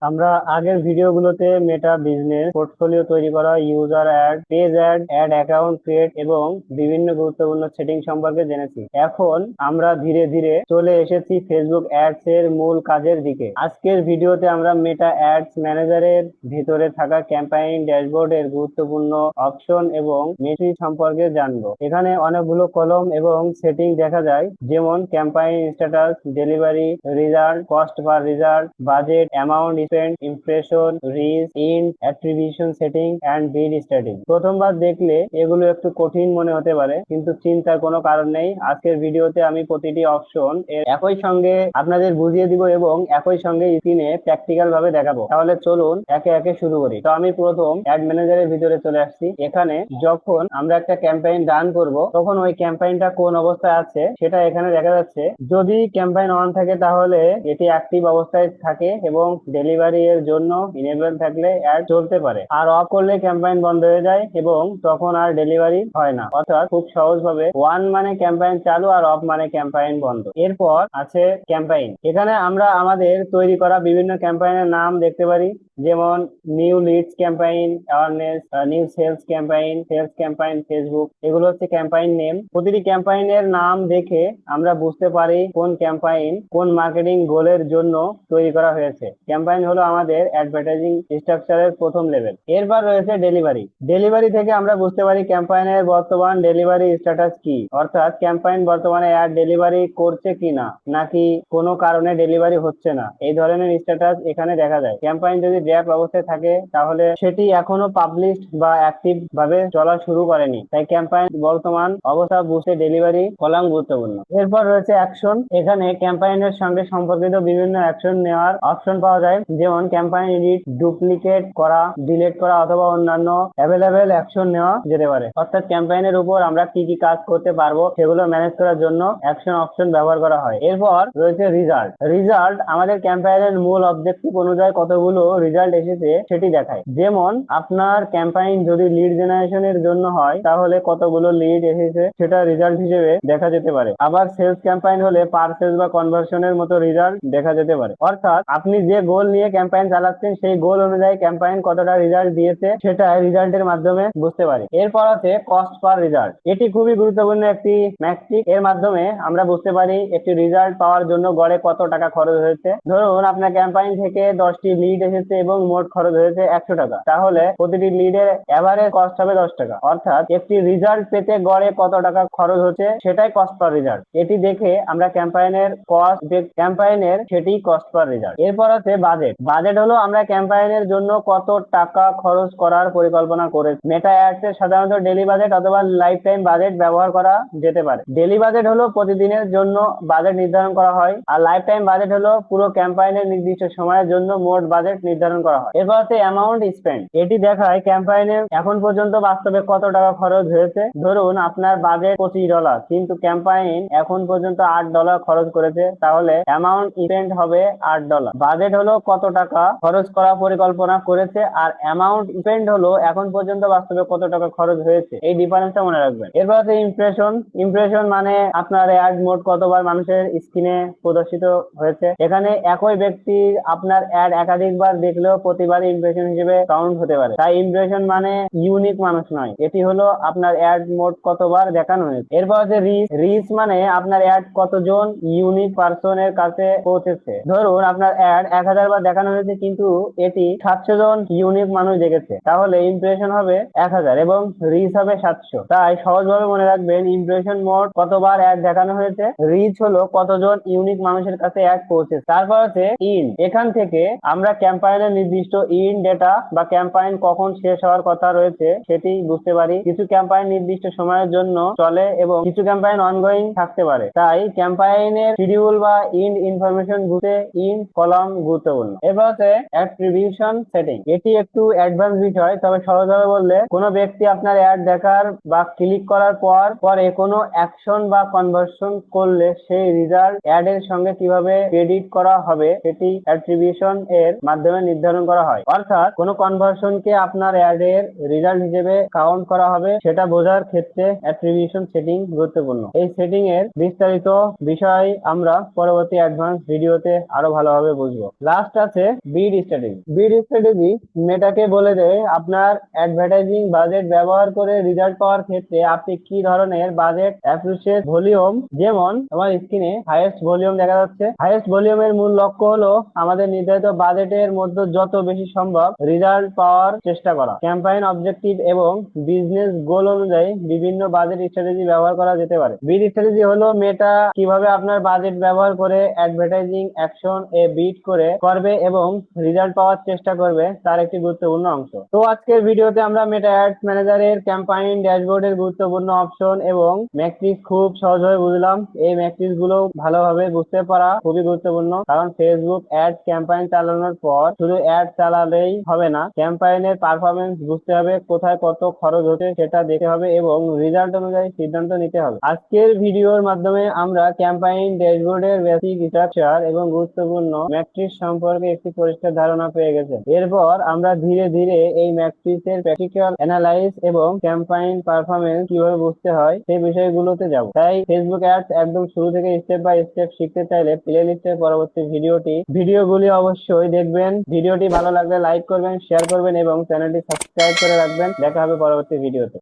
আমরা আগের ভিডিওগুলোতে মেটা বিজনেস পোর্টফোলিও তৈরি করা, user add, page add, add account create এবং বিভিন্ন গুরুত্বপূর্ণ সেটিং সম্পর্কে জেনেছি। এখন আমরা ধীরে ধীরে চলে এসেছি ফেসবুক অ্যাডস এর মূল কাজের দিকে। আজকের ভিডিওতে আমরা মেটা অ্যাডস ম্যানেজারের ভিতরে থাকা ক্যাম্পেইন ড্যাশবোর্ড এর গুরুত্বপূর্ণ অপশন এবং মেট্রিক সম্পর্কে জানবো। এখানে অনেকগুলো কলম এবং সেটিং দেখা যায়, যেমন campaign status, delivery, result, cost per result, budget, amount spent, impression, reach, in, attribution setting and bid স্ট্যাটিং। প্রথমবার দেখলে এগুলো একটু কঠিন মনে হতে পারে, কিন্তু চিন্তার কোনো কারণ নেই। আজকের ভিডিওতে আমি প্রতিটি অপশন এর একই সঙ্গে আপনাদের বুঝিয়ে দিব এবং একই সঙ্গে স্ক্রিনে প্র্যাকটিক্যাল ভাবে দেখাবো। তাহলে চলুন একে একে শুরু করি। তো আমি প্রথম অ্যাড ম্যানেজারের ভিতরে চলে আসছি। এখানে যখন আমরা একটা ক্যাম্পেইন রান করব, তখন ওই ক্যাম্পেইনটা কোন অবস্থায় আছে সেটা এখানে দেখা যাচ্ছে। যদি ক্যাম্পেইন অন থাকে তাহলে এটি অ্যাক্টিভ অবস্থায় থাকে এবং ডেলিভারি এর জন্য ইনেবল থাকলে অ্যাড চলতে পারে, আর অফ করলে ক্যাম্পেইন বন্ধ হয়ে যায় এবং তখন আর ডেলিভারি হয় না। অর্থাৎ খুব সহজ ভাবে, ওয়ান মানে ক্যাম্পেইন চালু আর অফ মানে ক্যাম্পেইন বন্ধ। এরপর আছে ক্যাম্পেইন। এখানে আমরা আমাদের তৈরি করা বিভিন্ন ক্যাম্পেইনের নাম দেখতে পারি, যেমন new leads campaign, awareness, new sales campaign, sales campaign Facebook. এগুলো হচ্ছে ক্যাম্পেইন নেম। প্রতিটি ক্যাম্পেইনের নাম দেখে আমরা বুঝতে পারি কোন ক্যাম্পেইন কোন মার্কেটিং গোলের জন্য তৈরি করা হয়েছে। ক্যাম্পেইন হলো আমাদের অ্যাডভার্টাইজিং স্ট্রাকচারের প্রথম লেভেল। এরপর রয়েছে ডেলিভারি। ডেলিভারি থেকে আমরা বুঝতে পারি ক্যাম্পেইনের বর্তমান ডেলিভারি স্ট্যাটাস কি, অর্থাৎ ক্যাম্পেইন বর্তমানে অ্যাড ডেলিভারি করছে কিনা, নাকি কোনো কারণে ডেলিভারি হচ্ছে না, এই ধরনের স্ট্যাটাস এখানে দেখা যায়। ক্যাম্পেইন যদি ড্রাফট অবস্থায় থাকে তাহলে সেটি এখনো পাবলিশড বা অ্যাক্টিভ ভাবে চলা শুরু করেনি, তাই ক্যাম্পেইন বর্তমান অবস্থা বুঝতে ডেলিভারি কলাম গুরুত্বপূর্ণ। এরপর রয়েছে অ্যাকশন। এখানে ক্যাম্পেইনের সঙ্গে সম্পর্কিত বিভিন্ন অ্যাকশন নেওয়ার অপশন পাওয়া যায়, যেমন ক্যাম্পেইন এডিট, ডুপ্লিকেট করা, ডিলিট করা অথবা অন্যান্য অ্যাভেলেবেল অ্যাকশন নেওয়া যেতে পারে। অর্থাৎ ক্যাম্পেইনের উপর আমরা কি কি কাজ করতে পারবো সেগুলো ম্যানেজ করার জন্য অ্যাকশন অপশন ব্যবহার করা হয়। এরপর রয়েছে রিজাল্ট। রিজাল্ট আমাদের ক্যাম্পেইনের মূল অবজেক্টিভ অনুযায়ী কতগুলো রিজাল্ট এসেছে সেটি দেখায়। যেমন আপনার ক্যাম্পেইন যদি লিড জেনারেশনের জন্য হয় তাহলে কতগুলো লিড এসেছে সেটা রিজাল্ট হিসেবে দেখা যেতে পারে। আবার সেলস ক্যাম্পেইন হলে পারচেজ বা কনভার্সনের মতো রিজাল্ট দেখা যেতে পারে। অর্থাৎ আপনি যে গোল নিয়ে ক্যাম্পেইন চালাচ্ছেন সেই গোল অনুযায়ী ক্যাম্পেইন কতটা রিজাল্ট দিয়েছে সেটা রিজাল্টের মাধ্যমে বুঝতে পারি। এরপর আছে কস্ট পার রিজাল্ট। এটি খুবই গুরুত্বপূর্ণ একটি ম্যাট্রিক। এর মাধ্যমে আমরা বুঝতে পারি একটি রিজাল্ট পাওয়ার জন্য গড়ে কত টাকা খরচ হয়েছে। ধরুন আপনার ক্যাম্পেইন থেকে 10টি লিড এসেছে এবং মোট খরচ হয়েছে 100 টাকা, তাহলে প্রতিটি লিডের এভারেজ কস্ট হবে 10 টাকা। অর্থাৎ একটি রিজাল্ট পেতে গড়ে কত টাকা খরচ হচ্ছে সেটাই কস্ট পার রিজাল্ট। এটি দেখে আমরা ক্যাম্পেইনের কস্ট, ক্যাম্পেইনের সেটি কস্ট পার রিজাল্ট। এরপর আছে বাজেট। বাজেট হলো আমরা ক্যাম্পেইনের জন্য কত টাকা খরচ করার পরিকল্পনা করেছি। মেটা অ্যাডস এর সাধারণত ডেইলি বাজেট অথবা লাইফ টাইম বাজেট ব্যবহার করা যেতে পারে। ডেইলি বাজেট হলো প্রতিদিনের জন্য বাজেট নির্ধারণ করা হয়, আর লাইফ টাইম বাজেট হলো পুরো ক্যাম্পেইনের নির্দিষ্ট সময়ের জন্য মোট বাজেট নির্ধারণ করা হয়। এরপর আছে অ্যামাউন্ট স্পেন্ড। এটি দেখায় ক্যাম্পেইনে এখন পর্যন্ত বাস্তবে কত টাকা খরচ হয়েছে। ধরুন আপনার বাজেট $25, কিন্তু ক্যাম্পেইন এখন পর্যন্ত $8 খরচ করেছে, তাহলে অ্যামাউন্ট স্পেন্ড হবে $8। বাজেট হলো কত টাকা খরচ করা পরিকল্পনা করেছে, আর অ্যামাউন্ট স্পেন্ড হলো এখন পর্যন্ত বাস্তবে কত টাকা খরচ হয়েছে। এই ডিফারেন্সটা মনে রাখবেন। এরপর আছে ইমপ্রেশন। ইমপ্রেশন মানে আপনার অ্যাড মোট কতবার মানুষের স্ক্রিনে প্রদর্শিত হয়েছে। এখানে একই ব্যক্তি আপনার অ্যাড একাধিকবার দেখলেও প্রতিবার ইমপ্রেশন হিসেবে কাউন্ট হতে পারে, তাই ইমপ্রেশন মানে ইউনিক মানুষ নয়, এটি হলো আপনার অ্যাড মোট কতবার দেখানো হয়েছে। এরপর আছে রিচ। রিচ মানে আপনার অ্যাড কতজন ইউনিক পার্সনের কাছে পৌঁছেছে। ধরুন আপনার অ্যাড 1000 বার দেখানো হয়েছে কিন্তু এটি 700 জন ইউনিক মানুষ দেখেছে, তাহলে ইমপ্রেশন হবে 1000 এবং রিচ হবে 700। তাই সহজভাবে মনে রাখবেন, ইমপ্রেশন মোট কতবার অ্যাড দেখানো হয়েছে, রিচ হলো কতজন ইউনিক মানুষের কাছে অ্যাড পৌঁছেছে। তারপর আছে ইন। এখান থেকে আমরা ক্যাম্পেইনের নির্দিষ্ট ইন ডেটা বা ক্যাম্পেইন কখন শেষ হওয়ার কথা রয়েছে সেটি বুঝতে পারি। কিছু ক্যাম্পেইন নির্দিষ্ট সময়ের জন্য চলে এবং কিছু ক্যাম্পেইন অনগোয়িং থাকতে পারে, তাই ক্যাম্পেইনের শিডিউল বা ইন ইনফরমেশন বুঝতে ইন কলাম গুরুত্বপূর্ণ। এবার আছে অ্যাট্রিবিউশন সেটিং। এটি একটু অ্যাডভান্স বিষয়, তবে সহজভাবে বললে কোনো ব্যক্তি আপনার অ্যাড দেখার বা ক্লিক করার পরে কোনো অ্যাকশন বা কনভার্সন করলে সেই রেজাল্ট অ্যাড এর সঙ্গে কিভাবে ক্রেডিট করা হবে সেটি অ্যাট্রিবিউশন এর মাধ্যমে নির্ধারণ নির্ধারণ করা হয়। অর্থাৎ কোনো কনভার্সনকে আপনার অ্যাড এর রেজাল্ট হিসেবে কাউন্ট করা হবে সেটা বোঝার ক্ষেত্রে অ্যাট্রিবিউশন সেটিং গুরুত্বপূর্ণ। এই সেটিং এর বিস্তারিত বিষয় আমরা পরবর্তী অ্যাডভান্স ভিডিওতে আরো ভালোভাবে বুঝবো। লাস্ট আছে বিড স্ট্র্যাটেজি। বিড স্ট্র্যাটেজি মেটাকে বলে দেয় আপনার অ্যাডভার্টাইজিং বাজেট ব্যবহার করে রেজাল্ট পাওয়ার ক্ষেত্রে আপনি কি ধরনের বাজেট অ্যাপ্রোচের ভলিউম, যেমন আমার স্ক্রিনে হাইয়েস্ট ভলিউম দেখা যাচ্ছে। হাইয়েস্ট ভলিউমের মূল লক্ষ্য হলো আমাদের নির্ধারিত বাজেটের মধ্যে যত বেশি সম্ভব রেজাল্ট পাওয়ার চেষ্টা করা। ক্যাম্পেইন অবজেক্টিভ এবং বিজনেস গোল অনুযায়ী বিভিন্ন বাজেট স্ট্র্যাটেজি ব্যবহার করা যেতে পারে। বিড স্ট্র্যাটেজি হলো মেটা কিভাবে আপনার বাজেট ব্যবহার করে অ্যাডভার্টাইজিং অ্যাকশন এ বিড করবে এবং রেজাল্ট পাওয়ার চেষ্টা করবে তার একটি গুরুত্বপূর্ণ অংশ। তো আজকের ভিডিওতে আমরা মেটা অ্যাডস ম্যানেজারের ক্যাম্পেইন ড্যাশবোর্ডের গুরুত্বপূর্ণ অপশন এবং ম্যাট্রিক্স খুব সহজভাবে বুঝলাম। এই ম্যাট্রিক্স গুলো ভালোভাবে বুঝতে পারা খুবই গুরুত্বপূর্ণ, কারণ ফেসবুক অ্যাড ক্যাম্পেইন চালানোর পর শুধু অ্যাড চালালেই হবে না, ক্যাম্পেইনের পারফরমেন্স বুঝতে হবে, কোথায় কত খরচ হচ্ছে সেটা দেখতে হবে এবং রেজাল্ট অনুযায়ী সিদ্ধান্ত নিতে হবে। আজকের ভিডিওর মাধ্যমে আমরা ক্যাম্পেইন ড্যাশবোর্ডের বেসিক স্ট্রাকচার এবং গুরুত্বপূর্ণ ম্যাট্রিক্স সম্পর্কে একটি পরিষ্কার ধারণা পেয়ে গেছে। এরপর আমরা ধীরে ধীরে এই ম্যাট্রিক্স এর প্র্যাকটিক্যাল অ্যানালাইজ এবং ক্যাম্পেইন পারফরমেন্স কিভাবে বুঝতে হয় সেই বিষয়গুলোতে যাব। তাই ফেসবুক অ্যাডস একদম শুরু থেকে স্টেপ বাই স্টেপ শিখতে চাইলে প্লেলিস্টের পরবর্তী ভিডিওগুলি অবশ্যই দেখবেন। ভিডিওটি ভালো লাগলে লাইক করবেন, শেয়ার করবেন এবং চ্যানেলটি সাবস্ক্রাইব করে রাখবেন। দেখা হবে পরবর্তী ভিডিওতে।